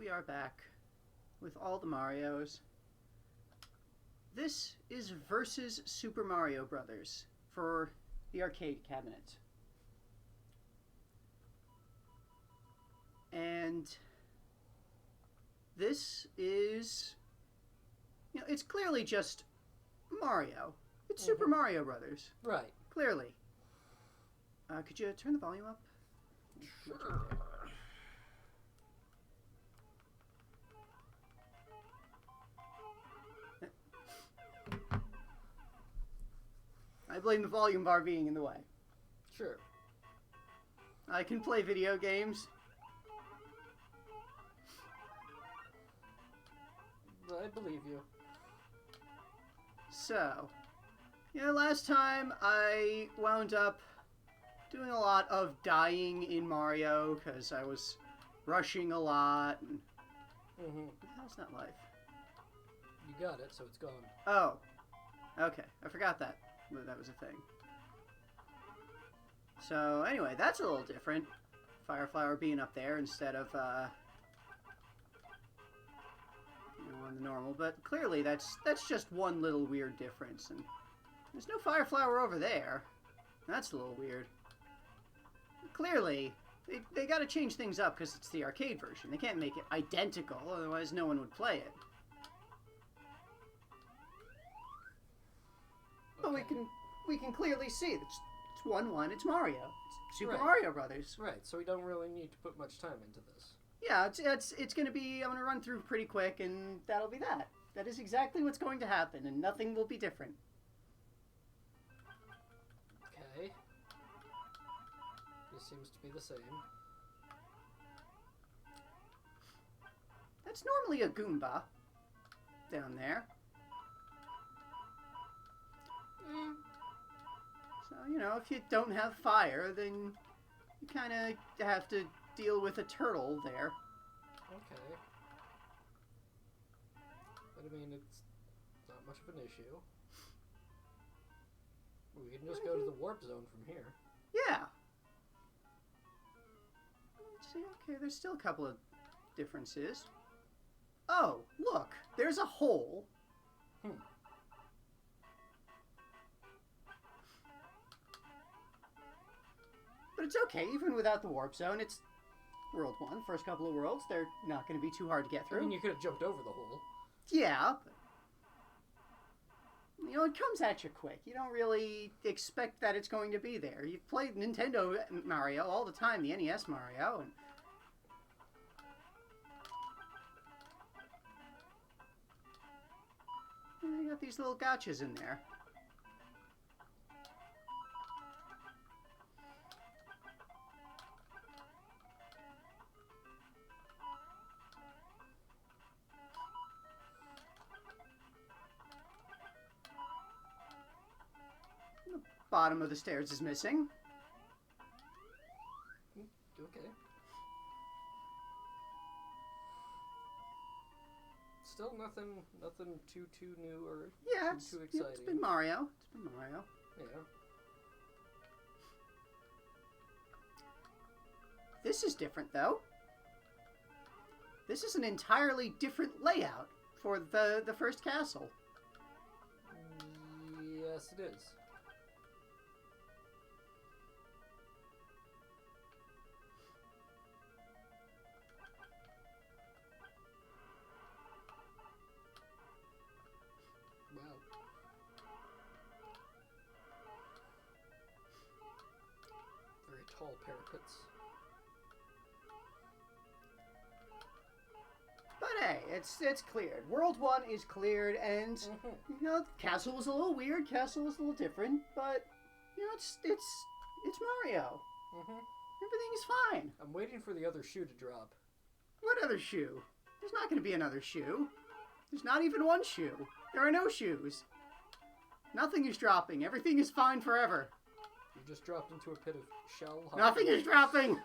we are back with all the Marios. This is versus Super Mario Brothers for the arcade cabinet. And this is, it's clearly just Mario. It's Super Mario Brothers. Right. Clearly. Could you turn the volume up? Sure. I blame the volume bar being in the way. Sure. I can play video games. I believe you. So, last time I wound up doing a lot of dying in Mario because I was rushing a lot. And... How's that life? You got it, so it's gone. Oh. Okay. I forgot that. That was a thing. So, anyway, that's a little different. Fireflower being up there instead of, on the normal. But clearly, that's just one little weird difference. And there's no Fireflower over there. That's a little weird. Clearly, they got to change things up because it's the arcade version. They can't make it identical, otherwise no one would play it. But we can clearly see that it's 1-1. It's Mario. It's Super Mario Brothers. Right. So we don't really need to put much time into this. Yeah, it's going to be. I'm going to run through pretty quick, and that'll be that. That is exactly what's going to happen, and nothing will be different. Okay. This seems to be the same. That's normally a Goomba down there. So, if you don't have fire, then you kind of have to deal with a turtle there. Okay. But I mean, it's not much of an issue. We can just go to the warp zone from here. Yeah. Let's see, okay, there's still a couple of differences. Oh, look, there's a hole. But it's okay, even without the warp zone. It's World 1, first couple of worlds. They're not going to be too hard to get through. I mean, you could have jumped over the hole. Yeah, but, it comes at you quick. You don't really expect that it's going to be there. You've played Nintendo Mario all the time, the NES Mario, and you got these little gotchas in there. Bottom of the stairs is missing. Okay. Still nothing too new or too exciting. It's been Mario. Yeah. This is different, though. This is an entirely different layout for the first castle. Yes, it is. Tall parapets. But hey, it's cleared. World 1 is cleared, and the castle was a little weird. Castle was a little different, but it's Mario. Everything is fine. I'm waiting for the other shoe to drop. What other shoe? There's not going to be another shoe. There's not even one shoe. There are no shoes. Nothing is dropping. Everything is fine forever. You just dropped into a pit of shell. Nothing is dropping!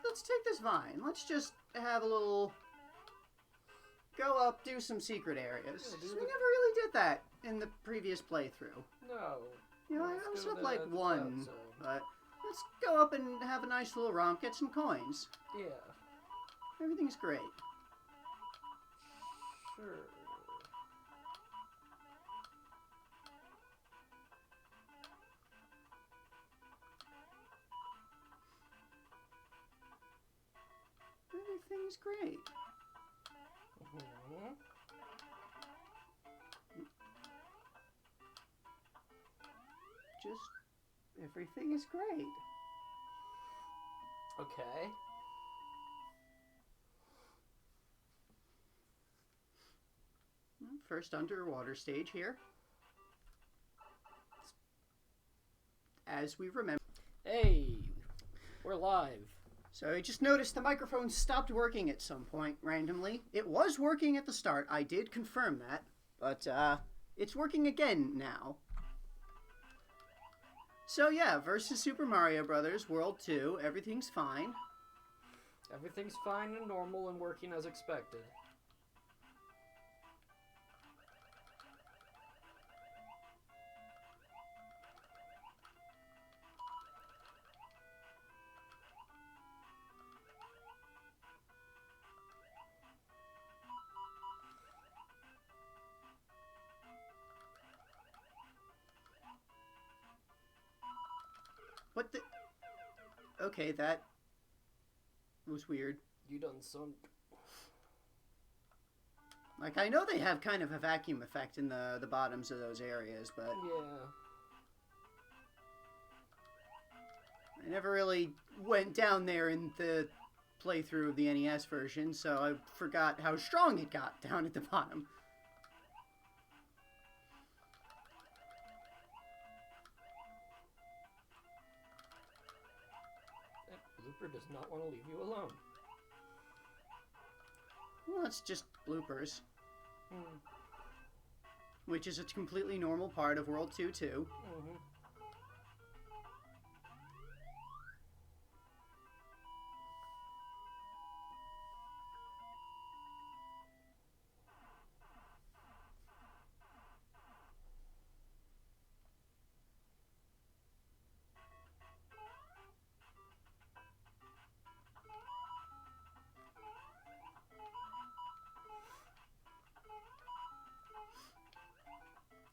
let's take this vine. Let's just have a little go up, do some secret areas. Yeah, We never really did that in the previous playthrough. No. You know, I was up like one, but let's go up and have a nice little romp, get some coins. Yeah. Everything's great. Sure. Everything's great. Mm-hmm. Just everything is great. Okay. First underwater stage here. As we remember. Hey, we're live. So I just noticed the microphone stopped working at some point randomly. It was working at the start. I did confirm that. But it's working again now. So yeah, versus Super Mario Brothers World 2, everything's fine. Everything's fine and normal and working as expected. What the... Okay, that was weird. You done sunk. Like, I know they have kind of a vacuum effect in the bottoms of those areas, but... Yeah. I never really went down there in the playthrough of the NES version, so I forgot how strong it got down at the bottom. Blooper does not want to leave you alone. Well, that's just bloopers. Hmm. Which is a completely normal part of World 2 too. Mm-hmm.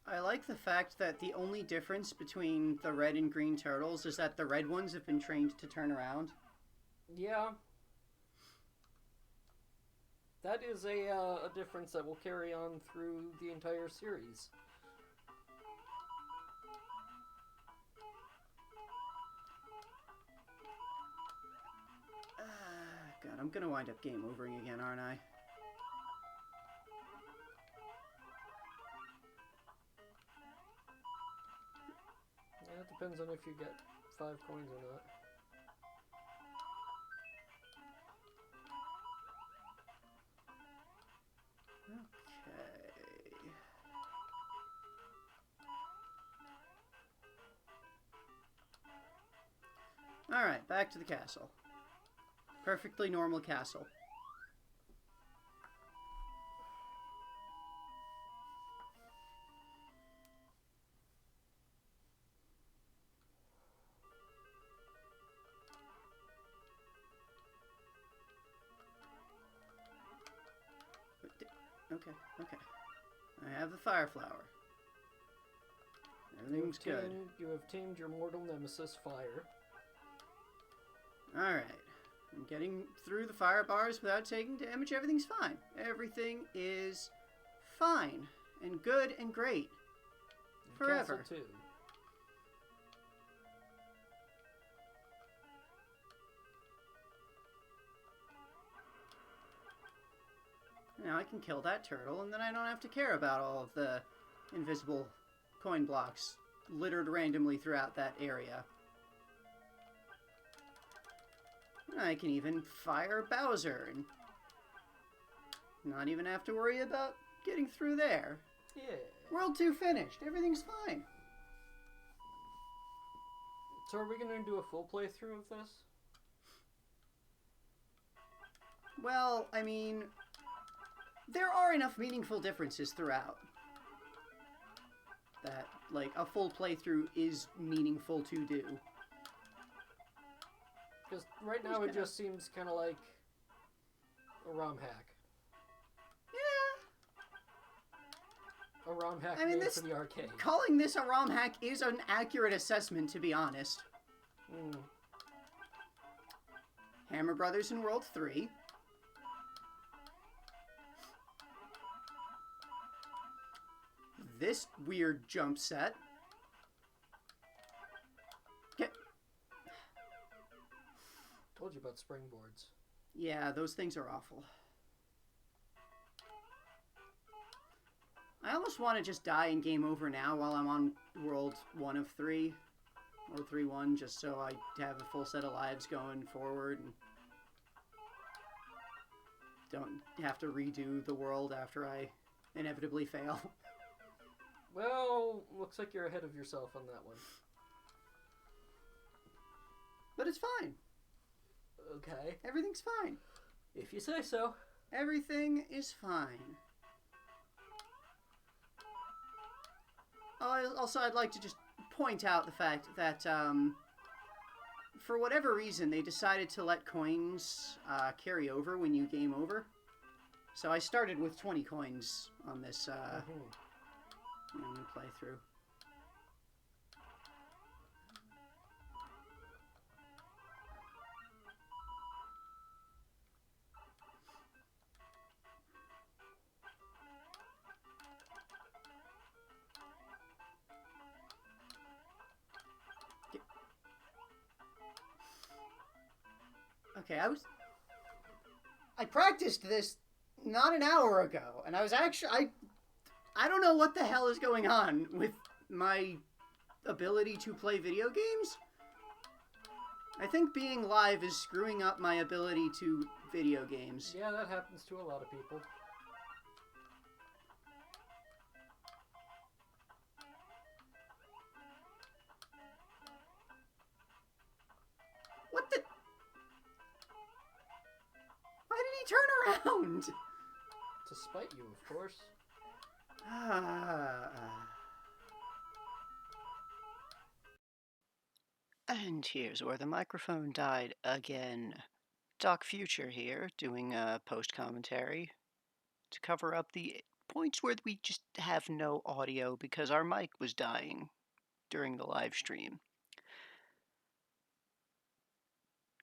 I like the fact that the only difference between the red and green turtles is that the red ones have been trained to turn around. Yeah. That is a difference that will carry on through the entire series. God, I'm gonna wind up game overing again, aren't I? Yeah, it depends on if you get 5 coins or not. Okay. Alright, back to the castle. Perfectly normal castle. Okay. I have the fire flower. Everything's good. You have tamed your mortal nemesis, fire. Alright. I'm getting through the fire bars without taking damage. Everything's fine. Everything is fine and good and great. Forever. Castle 2. Now I can kill that turtle, and then I don't have to care about all of the invisible coin blocks littered randomly throughout that area. I can even fire Bowser and not even have to worry about getting through there. Yeah. World 2 finished. Everything's fine. So are we going to do a full playthrough of this? Well, I mean, there are enough meaningful differences throughout that, like, a full playthrough is meaningful to do. Because right now it just seems kind of like a ROM hack. Yeah. A ROM hack I mean, made for the arcade. Calling this a ROM hack is an accurate assessment, to be honest. Hammer Brothers in World 3. This weird jump set. Okay. Told you about springboards. Yeah, those things are awful. I almost want to just die and game over now while I'm on World 1 of 3. Or 3-1, just so I have a full set of lives going forward and don't have to redo the world after I inevitably fail. Well, looks like you're ahead of yourself on that one. But it's fine. Okay. Everything's fine. If you say so. Everything is fine. Also, I'd like to just point out the fact that for whatever reason, they decided to let coins carry over when you game over. So I started with 20 coins on this new playthrough. Okay, I practiced this not an hour ago, and I was actually I don't know what the hell is going on with my ability to play video games. I think being live is screwing up my ability to video games. Yeah, that happens to a lot of people. What the? Why did he turn around? To spite you, of course. And here's where the microphone died again. Doc Future here, doing a post-commentary to cover up the points where we just have no audio because our mic was dying during the live stream.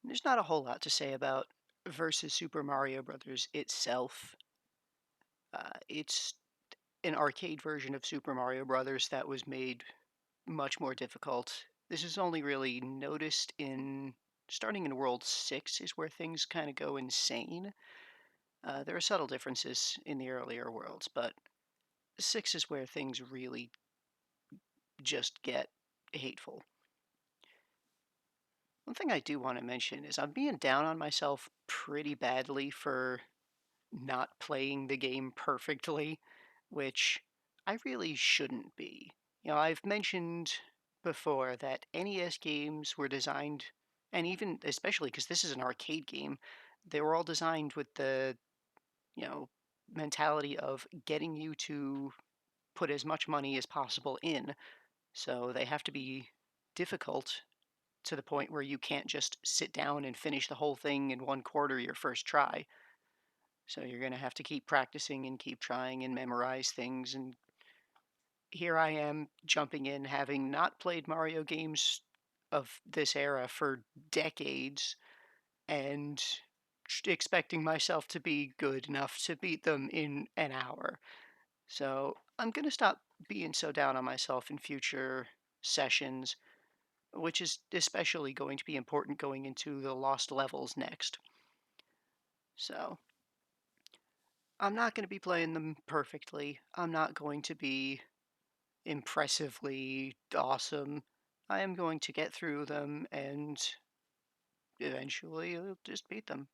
There's not a whole lot to say about versus Super Mario Brothers itself. It's an arcade version of Super Mario Brothers that was made much more difficult. This is only really noticed in starting in World 6 is where things kind of go insane. There are subtle differences in the earlier worlds, but 6 is where things really just get hateful. One thing I do want to mention is I'm being down on myself pretty badly for not playing the game perfectly, which I really shouldn't be. You know, I've mentioned before that NES games were designed, and even especially because this is an arcade game, they were all designed with the, mentality of getting you to put as much money as possible in. So they have to be difficult to the point where you can't just sit down and finish the whole thing in one quarter your first try. So you're going to have to keep practicing and keep trying and memorize things. And here I am jumping in, having not played Mario games of this era for decades, and expecting myself to be good enough to beat them in an hour. So I'm going to stop being so down on myself in future sessions, which is especially going to be important going into the lost levels next. So I'm not going to be playing them perfectly. I'm not going to be impressively awesome. I am going to get through them and eventually I'll just beat them.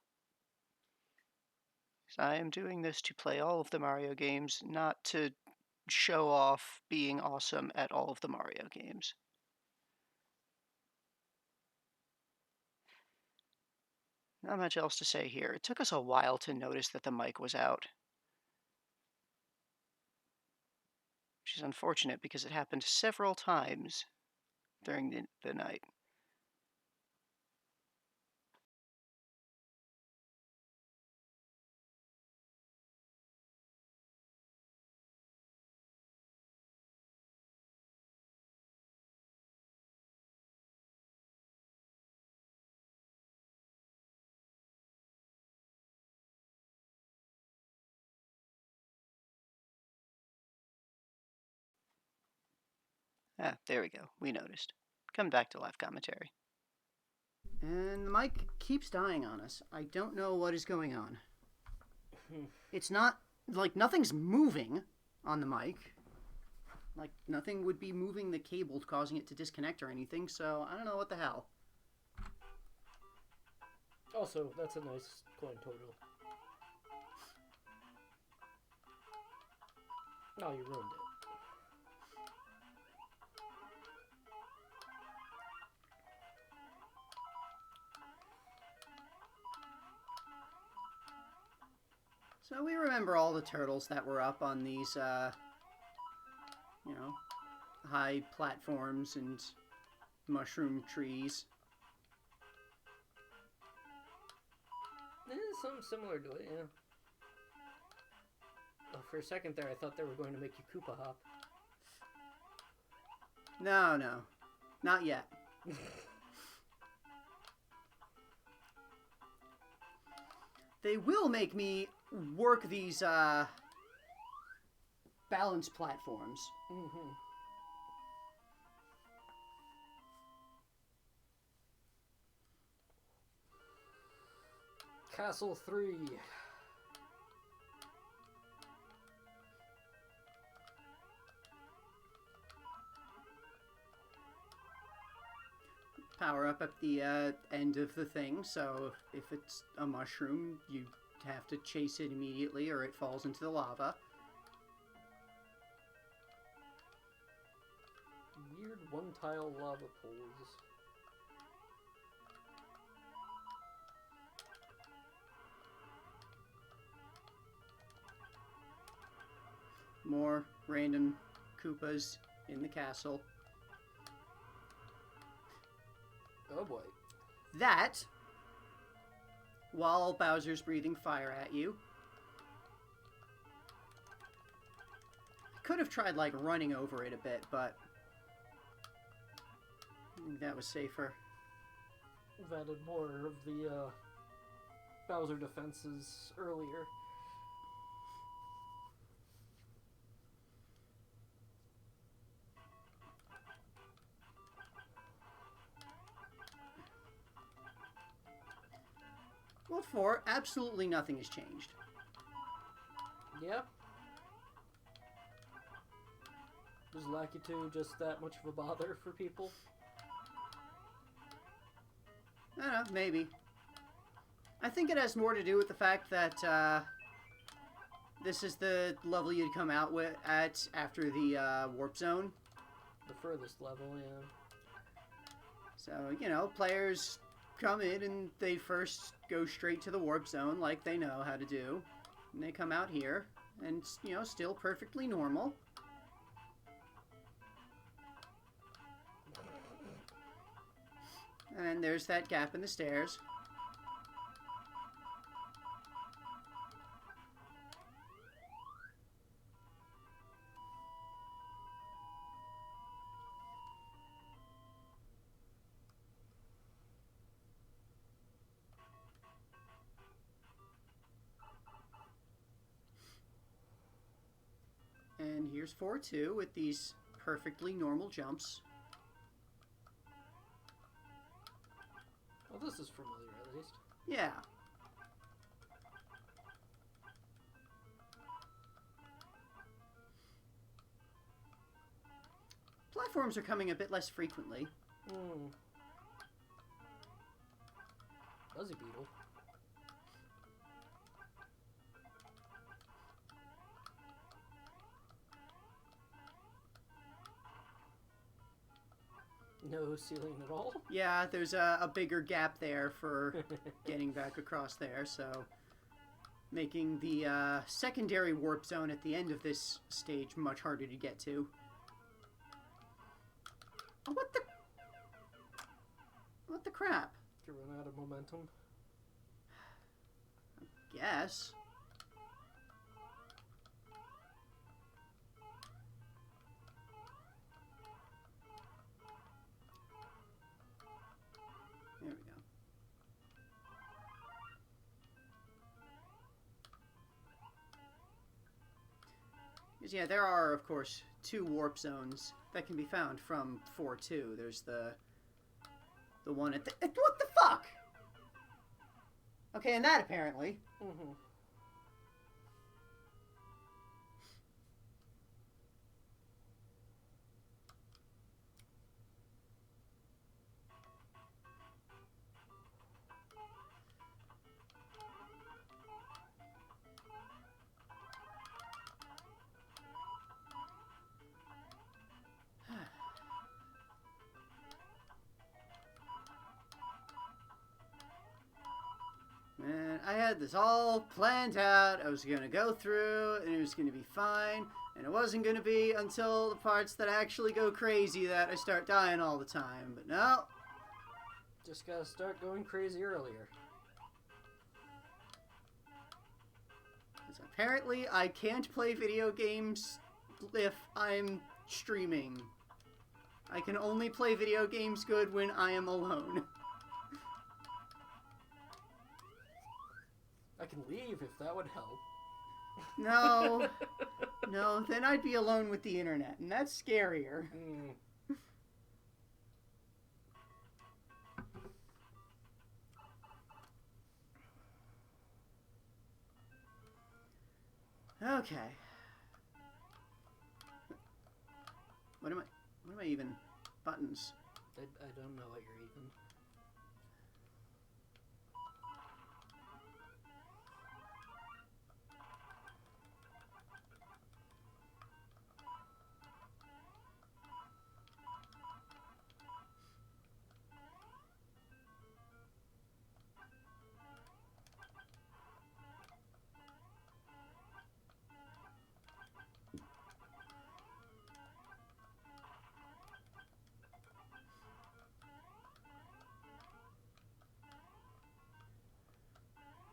I am doing this to play all of the Mario games, not to show off being awesome at all of the Mario games. Not much else to say here. It took us a while to notice that the mic was out. Which is unfortunate because it happened several times during the night. Ah, there we go. We noticed. Come back to live commentary. And the mic keeps dying on us. I don't know what is going on. It's not, like, nothing's moving on the mic. Like, nothing would be moving the cable causing it to disconnect or anything, so I don't know what the hell. Also, that's a nice coin total. No, you ruined it. So we remember all the turtles that were up on these, high platforms and mushroom trees. There's something similar to it, yeah. Oh, for a second there, I thought they were going to make you Koopa hop. No, not yet. They will make me work these, balance platforms. Mm-hmm. Castle 3. Power up at the end of the thing, so if it's a mushroom, you have to chase it immediately or it falls into the lava. Weird one-tile lava pools. More random Koopas in the castle. Oh boy. That, while Bowser's breathing fire at you, I could have tried, like, running over it a bit, but I think that was safer. We've added more of the Bowser defenses earlier. World 4, absolutely nothing has changed. Yeah. Was Lackey 2 just that much of a bother for people? I don't know, maybe. I think it has more to do with the fact that this is the level you'd come out at after the warp zone. The furthest level, yeah. So, players come in and they first go straight to the warp zone like they know how to do. And they come out here and, still perfectly normal. And there's that gap in the stairs. And here's 4-2 with these perfectly normal jumps. Well, this is familiar, at least. Yeah. Platforms are coming a bit less frequently. Buzzy Beetle. No ceiling at all? Yeah, there's a bigger gap there for getting back across there, so making the secondary warp zone at the end of this stage much harder to get to. Oh, what the... What the crap? Did you run out of momentum? Guess. There we go. Because, yeah, there are, of course, 2 warp zones that can be found from 4-2. There's the one at the... What the fuck? Okay, and that apparently. Mm-hmm. Man, I had this all planned out. I was going to go through, and it was going to be fine. And it wasn't going to be until the parts that actually go crazy that I start dying all the time. But no. Just gotta start going crazy earlier. Because apparently I can't play video games if I'm streaming. I can only play video games good when I am alone. I can leave if that would help. No. No, then I'd be alone with the internet, and that's scarier. Okay. What am I even? Buttons. I don't know what you're even.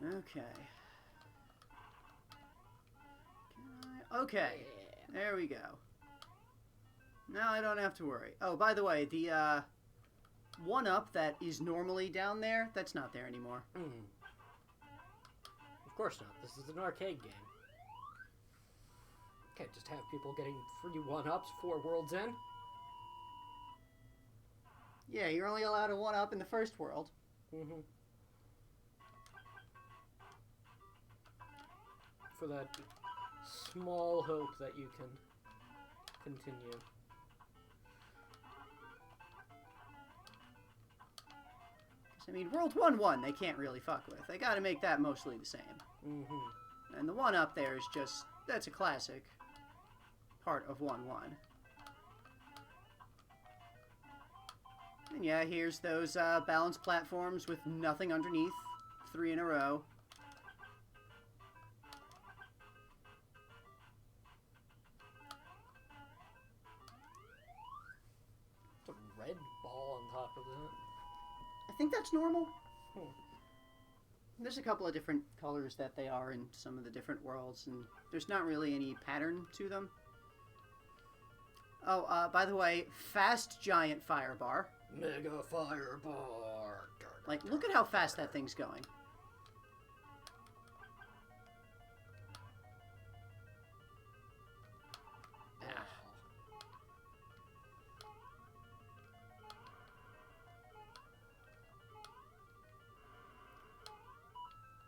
Okay. Okay. Yeah. There we go. Now I don't have to worry. Oh, by the way, the 1-up that is normally down there, that's not there anymore. Of course not. This is an arcade game. Can't just have people getting free 1-ups 4 worlds in. Yeah, you're only allowed a 1-up in the first world. Mm-hmm. For that small hope that you can continue. I mean, World 1-1 they can't really fuck with. They gotta make that mostly the same. Mm-hmm. And the 1-up there is just, that's a classic part of 1-1. And yeah, here's those balanced platforms with nothing underneath. 3 in a row. Red ball on top of that. I think that's normal. There's a couple of different colors that they are in some of the different worlds, and there's not really any pattern to them. Oh, by the way, fast giant fire bar. Mega fire bar. Like, look at how fast that thing's going.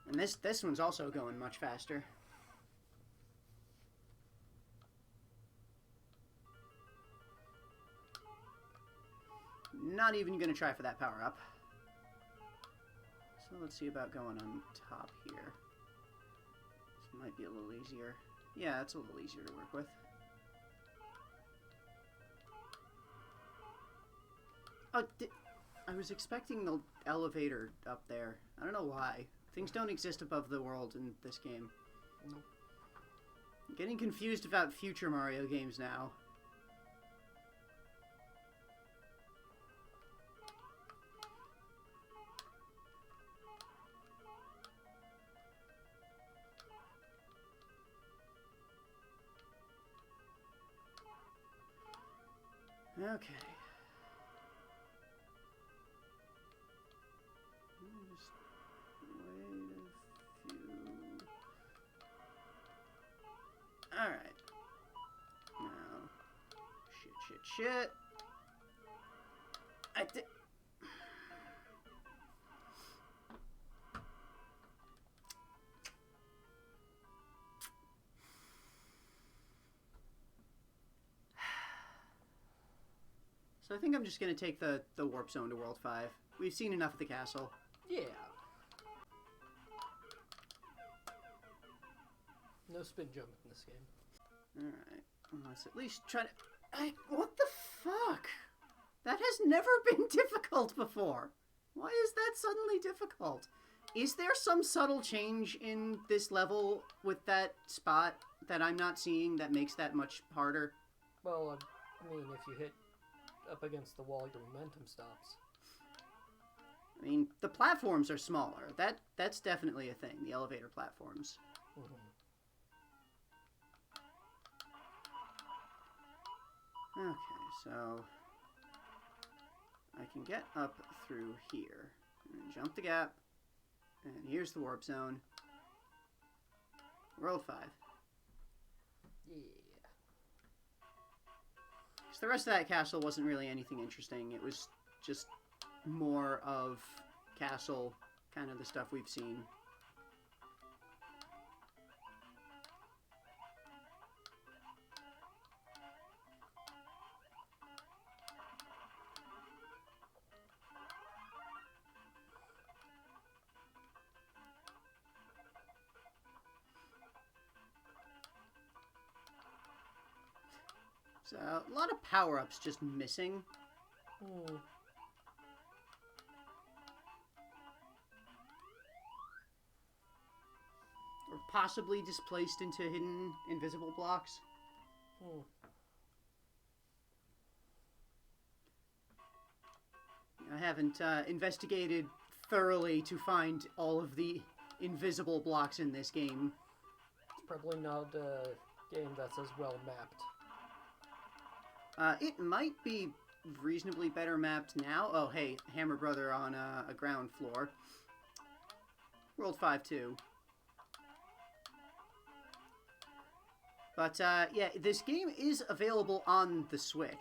And this one's also going much faster. Not even going to try for that power up. So let's see about going on top here. This might be a little easier. Yeah, it's a little easier to work with. I was expecting the elevator up there. I don't know why. Things don't exist above the world in this game. Nope. I'm getting confused about future Mario games now. Okay. Just wait a few. Alright. Now. Shit. I did. So I think I'm just going to take the warp zone to World 5. We've seen enough of the castle. Yeah. No spin jump in this game. Alright. Let's at least try to... what the fuck? That has never been difficult before. Why is that suddenly difficult? Is there some subtle change in this level with that spot that I'm not seeing that makes that much harder? Well, I mean, if you hit up against the wall, your momentum stops. I mean, the platforms are smaller. That's definitely a thing, the elevator platforms. Okay, so I can get up through here. And jump the gap. And here's the warp zone. World 5. Yeah. So the rest of that castle wasn't really anything interesting. It was just more of castle, kind of the stuff we've seen. So, a lot of power-ups just missing. Hmm. Or possibly displaced into hidden invisible blocks. Hmm. I haven't investigated thoroughly to find all of the invisible blocks in this game. It's probably not a game that's as well mapped. It might be reasonably better mapped now. Oh, hey, Hammer Brother on a ground floor. World 5 too. But, yeah, this game is available on the Switch.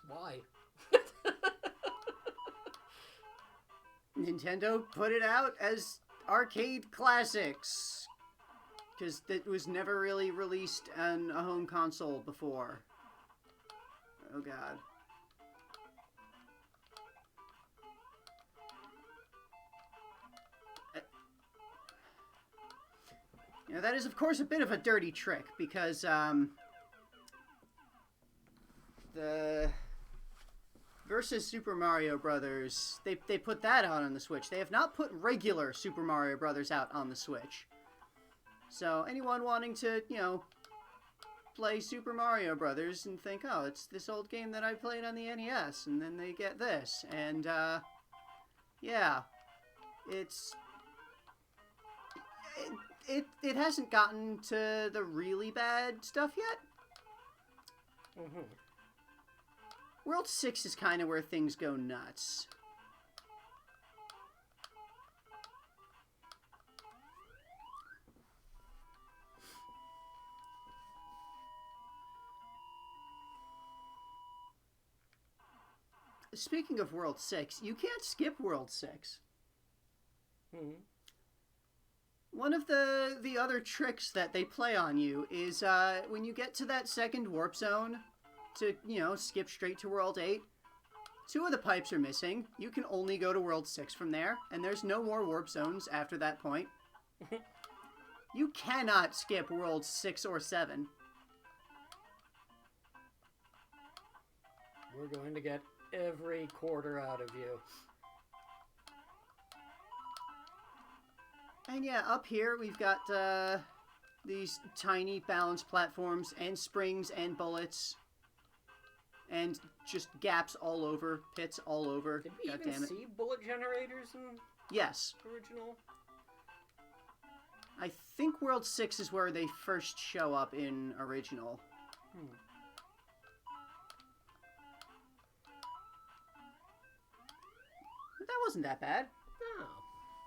Why? Nintendo put it out as arcade classics. Because it was never really released on a home console before. Oh god. Now that is of course a bit of a dirty trick, because the versus Super Mario Brothers, they put that out on the Switch. They have not put regular Super Mario Brothers out on the Switch. So anyone wanting to, you know, play Super Mario Brothers and think, oh, it's this old game that I played on the NES, and then they get this, and yeah, it hasn't gotten to the really bad stuff yet. Mm-hmm. World 6 is kind of where things go nuts. Speaking of World 6, you can't skip World 6. Mm-hmm. One of the other tricks that they play on you is when you get to that second warp zone to, you know, skip straight to World 8, 2 of the pipes are missing. You can only go to World 6 from there, and there's no more warp zones after that point. You cannot skip World 6 or 7. We're going to get every quarter out of you. And yeah, up here we've got these tiny balance platforms and springs and bullets. And just gaps all over, pits all over. Did we even see bullet generators in Yes. original? I think World 6 is where they first show up in original. But that wasn't that bad. No.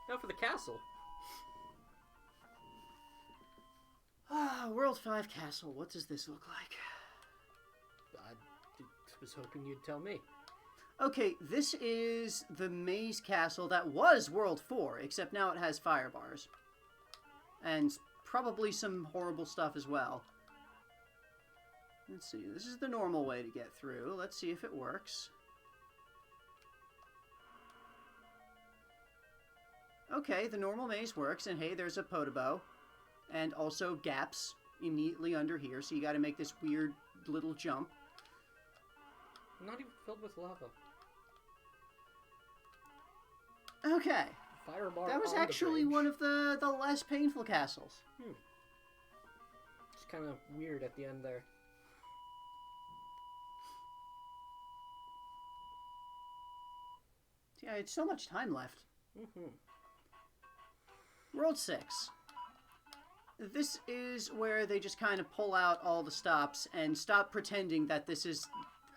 Now for the castle. World 5 castle. What does this look like? I was hoping you'd tell me. Okay, this is the maze castle that was World 4, except now it has fire bars. And probably some horrible stuff as well. Let's see, this is the normal way to get through. Let's see if it works. Okay, the normal maze works, and hey, there's a Podobo. And also gaps immediately under here, so you gotta make this weird little jump. Not even filled with lava. Okay. Firebar. That was actually one of the less painful castles. It's kind of weird at the end there. Yeah, it's so much time left. World 6. This is where they just kind of pull out all the stops and stop pretending that this is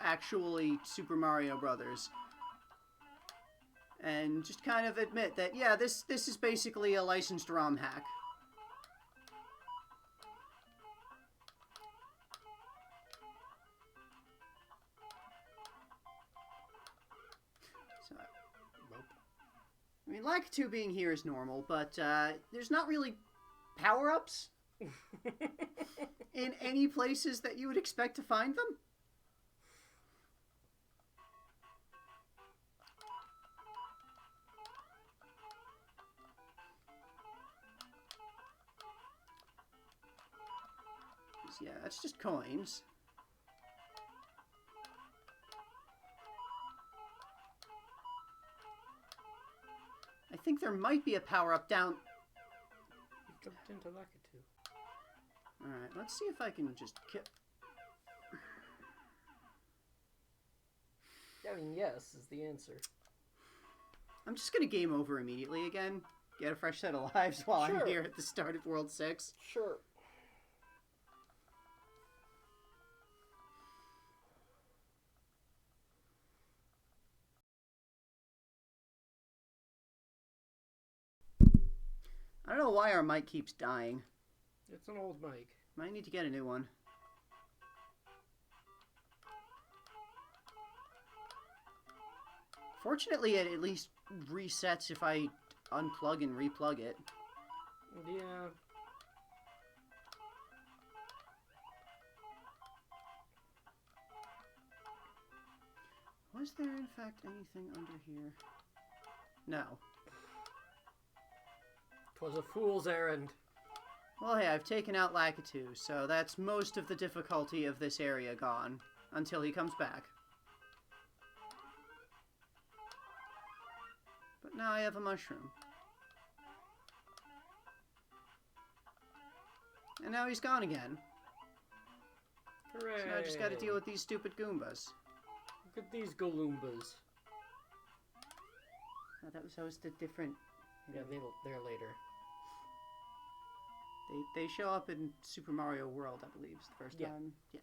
actually Super Mario Brothers. And just kind of admit that, yeah, this is basically a licensed ROM hack. So, I mean, Lakitu being here is normal, but there's not really power-ups in any places that you would expect to find them. Yeah, that's just coins. I think there might be a power-up down... Jumped into Lakitu. Alright, let's see if I can just kill... I mean, yes is the answer. I'm just gonna game over immediately again. Get a fresh set of lives while Sure. I'm here at the start of World 6. Sure. I don't know why our mic keeps dying. It's an old mic. Might need to get a new one. Fortunately, it at least resets if I unplug and replug it. Yeah. Was there, in fact, anything under here? No. 'Twas a fool's errand. Well, hey, I've taken out Lakitu, so that's most of the difficulty of this area gone. Until he comes back. But now I have a mushroom. And now he's gone again. Hooray! So now I just gotta deal with these stupid Goombas. Look at these Galoombas. Oh, that was the different... Yeah, they're later. They show up in Super Mario World, I believe, is the first time. Yeah.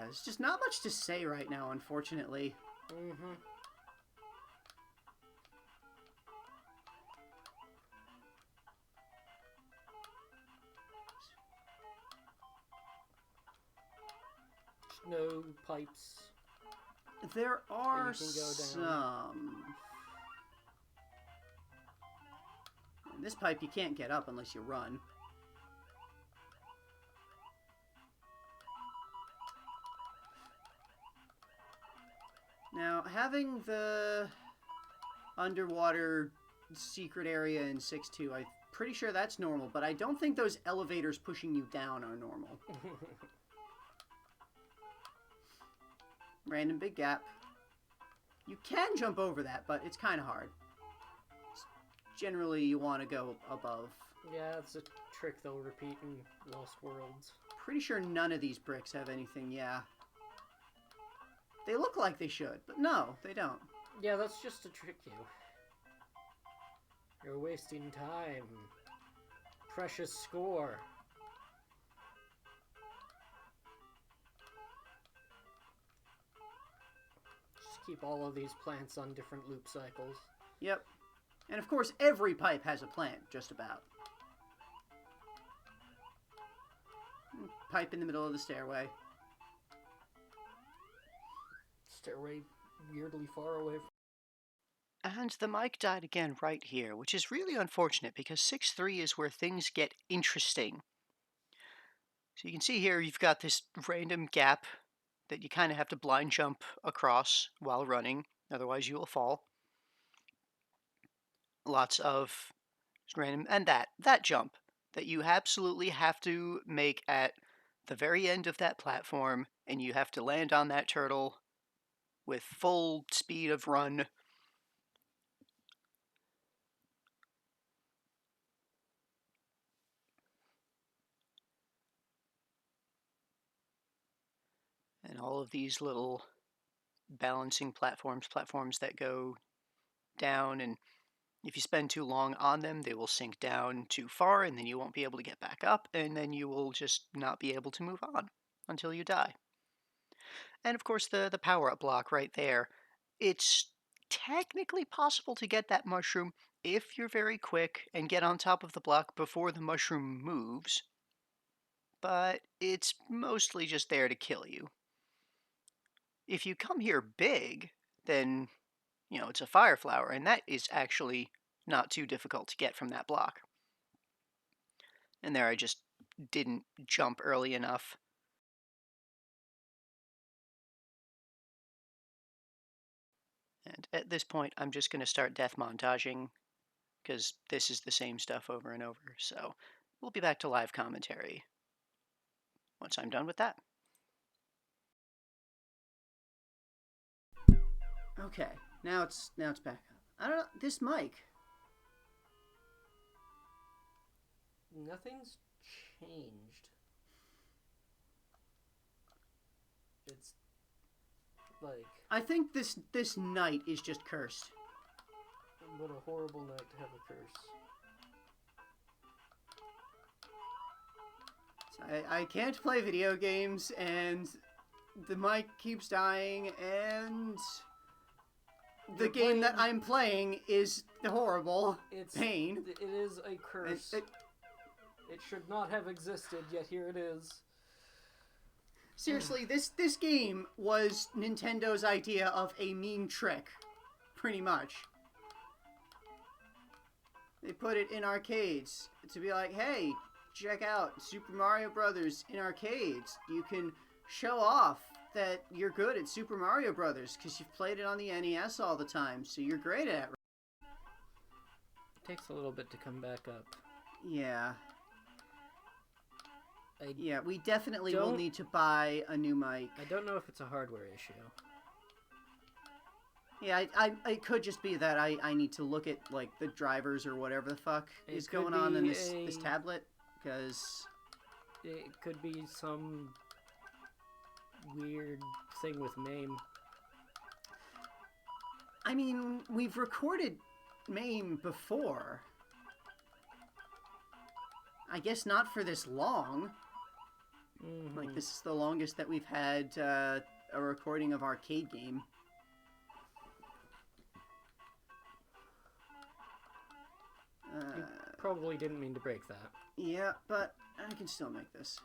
There's just not much to say right now, unfortunately. Mm-hmm. Snow pipes. There are you can go down. some. And this pipe you can't get up unless you run. Now, having the underwater secret area in 6.2, I'm pretty sure that's normal, but I don't think those elevators pushing you down are normal. Random big gap. You can jump over that, but it's kind of hard. Generally, you want to go above. Yeah, it's a trick they'll repeat in Lost Worlds. Pretty sure none of these bricks have anything, yeah. They look like they should, but no, they don't. Yeah, that's just to trick you. You're wasting time. Precious score. Just keep all of these plants on different loop cycles. Yep. And of course, every pipe has a plant, just about. Pipe in the middle of the stairway. Stairway weirdly far away from... And the mic died again right here, which is really unfortunate because 6-3 is where things get interesting. So you can see here you've got this random gap that you kind of have to blind jump across while running, otherwise you will fall. Lots of random, and that jump that you absolutely have to make at the very end of that platform, and you have to land on that turtle with full speed of run. And all of these little balancing platforms that go down, and if you spend too long on them, they will sink down too far, and then you won't be able to get back up, and then you will just not be able to move on until you die. And of course, the power-up block right there. It's technically possible to get that mushroom if you're very quick and get on top of the block before the mushroom moves, but it's mostly just there to kill you. If you come here big, then, you know, it's a fire flower, and that is actually not too difficult to get from that block. And there I just didn't jump early enough. And at this point, I'm just going to start death montaging, because this is the same stuff over and over. So we'll be back to live commentary once I'm done with that. Okay, now it's back up. I don't know, this mic. Nothing's changed. It's like... I think this night is just cursed. What a horrible night to have a curse. I can't play video games, and the mic keeps dying, and the game that I'm playing is horrible. It's pain. It is a curse. It should not have existed, yet here it is. Seriously, this game was Nintendo's idea of a mean trick, pretty much. They put it in arcades to be like, hey, check out Super Mario Brothers in arcades. You can show off that you're good at Super Mario Brothers because you've played it on the NES all the time, so you're great at it. It takes a little bit to come back up. Yeah. Yeah, we definitely will need to buy a new mic. I don't know if it's a hardware issue. Yeah, it could just be that I need to look at, like, the drivers or whatever the fuck is going on in this tablet, because... It could be some weird thing with MAME. I mean, we've recorded MAME before. I guess not for this long. Mm-hmm. Like, this is the longest that we've had a recording of arcade game. You probably didn't mean to break that. Yeah, but I can still make this.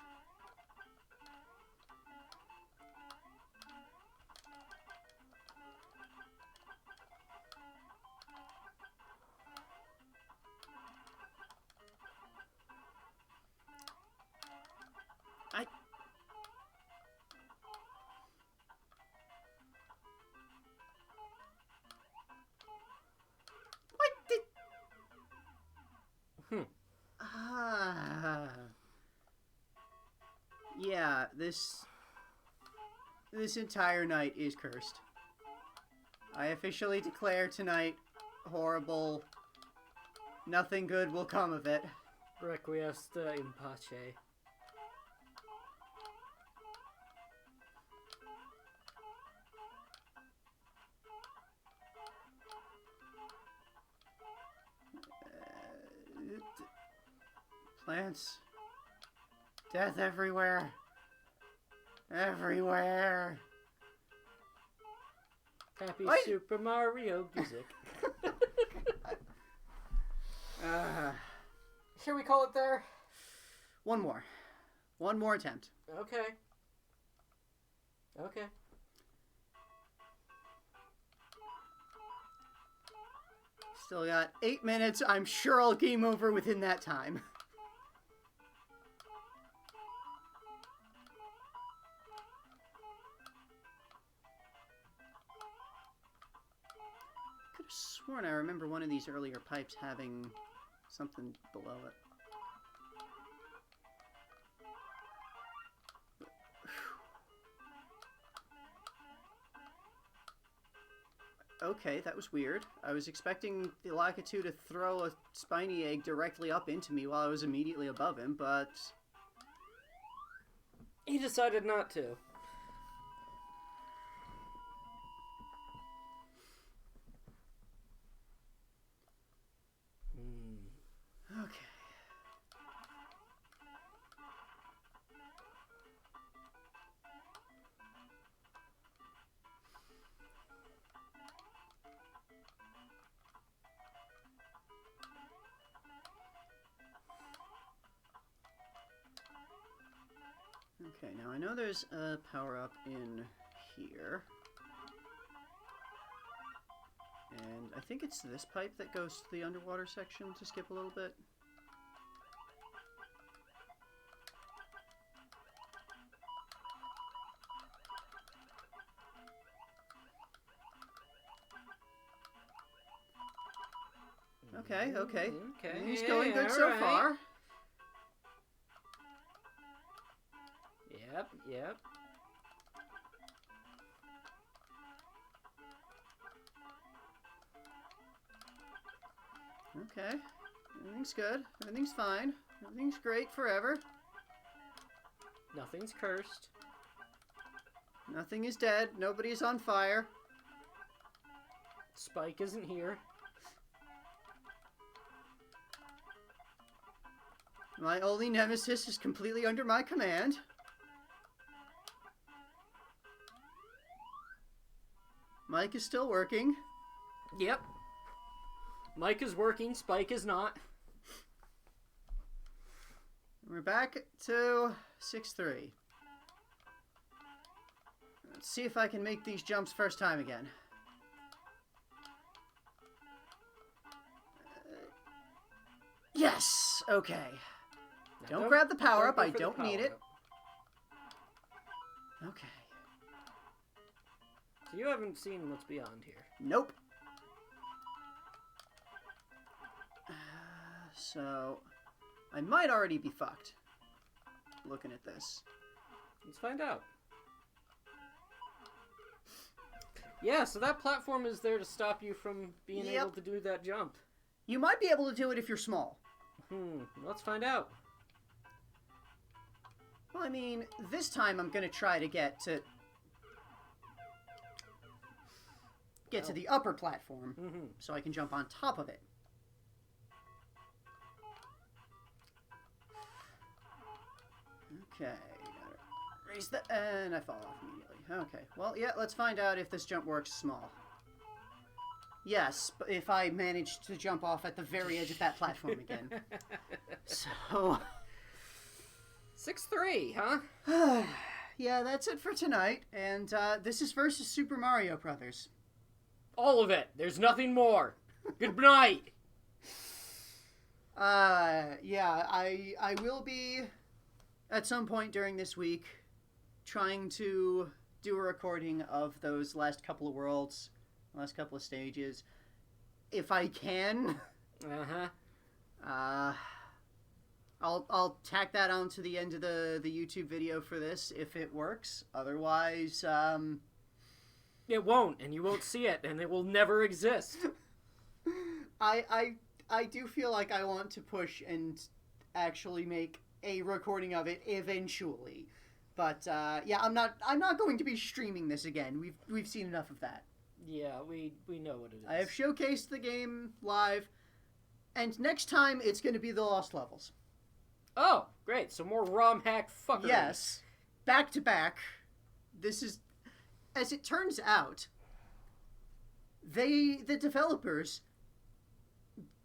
this entire night is cursed. I officially declare tonight horrible. Nothing good will come of it. Requiescat in pace. Plants. Death everywhere. Everywhere. Happy What? Super Mario music. Shall we call it there? One more. One more attempt. Okay. Okay. Still got 8 minutes. I'm sure I'll game over within that time. Could have sworn I remember one of these earlier pipes having something below it. Okay, that was weird. I was expecting the Lakitu to throw a spiny egg directly up into me while I was immediately above him, but... He decided not to. Okay. Okay, now I know there's a power-up in here. And I think it's this pipe that goes to the underwater section to skip a little bit. Okay, okay. Okay. He's going good so far. Yep, yep. Okay. Everything's good. Everything's fine. Everything's great forever. Nothing's cursed. Nothing is dead. Nobody's on fire. Spike isn't here. My only nemesis is completely under my command. Mike is still working. Yep. Mike is working, Spike is not. We're back to 6-3. Let's see if I can make these jumps first time again. Yes! Okay. Now Don't grab the power-up. go I for the don't need it. power-up. Okay. So you haven't seen what's beyond here. Nope. So, I might already be fucked. Looking at this. Let's find out. Yeah, so that platform is there to stop you from being able to do that jump. You might be able to do it if you're small. Let's find out. Well, I mean, this time I'm going to try to get to the upper platform so I can jump on top of it. Okay, gotta raise that, and I fall off immediately. Okay, well, yeah, let's find out if this jump works small. Yes, but if I manage to jump off at the very edge of that platform again. So... 6-3, huh? Yeah, that's it for tonight, and this is versus Super Mario Brothers. All of it. There's nothing more. Good night. Yeah, I will be, at some point during this week, trying to do a recording of those last couple of worlds, last couple of stages, if I can. I'll tack that on to the end of the YouTube video for this if it works. Otherwise, It won't, and you won't see it, and it will never exist. I do feel like I want to push and actually make a recording of it eventually. But yeah, I'm not going to be streaming this again. We've seen enough of that. Yeah, we know what it is. I have showcased the game live, and next time it's going to be the Lost Levels. Oh, great. So more ROM hack fuckery. Yes. Back to back. This is, as it turns out, the developers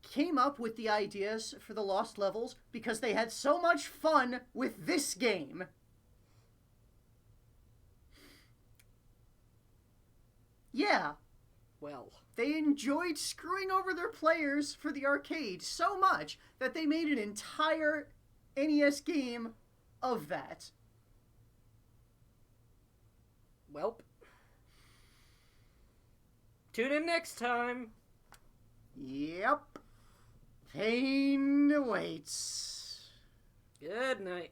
came up with the ideas for the Lost Levels because they had so much fun with this game. Yeah. Well. They enjoyed screwing over their players for the arcade so much that they made an entire NES game of that. Welp. Tune in next time. Yep. Pain awaits. Good night.